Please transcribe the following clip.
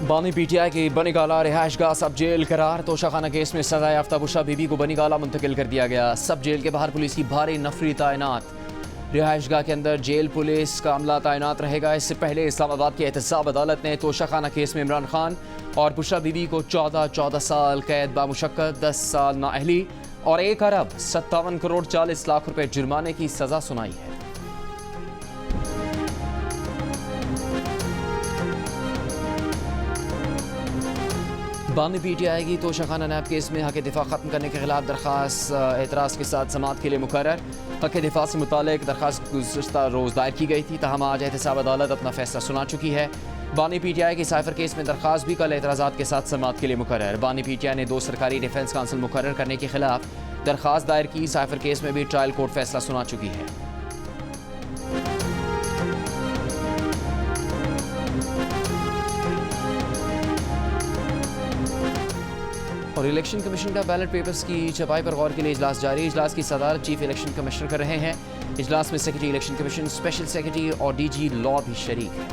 बानी पीटीआई की बनीगाला रिहाइशगाह सब जेल करार। तोशाखाना केस में सजा याफ्ता बुशरा बीबी को बनीगाला मुंतकिल कर दिया गया। सब जेल के बाहर पुलिस की भारी नफरी तैनात। रिहाइशगाह के अंदर जेल पुलिस का अमला तैनात रहेगा। इससे पहले इस्लामाबाद की एहतसाब अदालत ने तोशाखाना केस में इमरान खान और बुशरा बीबी को 14 साल कैद बामुशक्कत, 10 साल नाअहली और 1 अरब 57 करोड़ 40 लाख रुपए जुर्माने की सजा सुनाई है। बानी पीटीआई की तोशाखाना नैब केस में हक दिफा खत्म करने के खिलाफ दरखास्त एतराज़ के साथ समाअत के लिए मुकर्रर। हक दिफा से मुतालिक दरखास्त गुज़श्ता रोज़ दायर की गई थी, तहम आज एहतसाब अदालत अपना फैसला सुना चुकी है। बानी पीटीआई की साइफर केस में दरखास्त भी कल एतराज़ात के साथ समाअत के लिए मुकर्रर। बानी पीटीआई ने 2 सरकारी डिफेंस काउंसिल मुकर्रर करने के खिलाफ दरखास्त दायर की। साइफर केस में भी ट्रायल कोर्ट फैसला सुना चुकी है। और इलेक्शन कमीशन का बैलेट पेपर्स की छपाई पर गौर के लिए इजलास जारी। इजलास की सदारत चीफ इलेक्शन कमिश्नर कर रहे हैं। इजलास में secretary election commission, special secretary और डीजी लॉ भी शरीक हैं।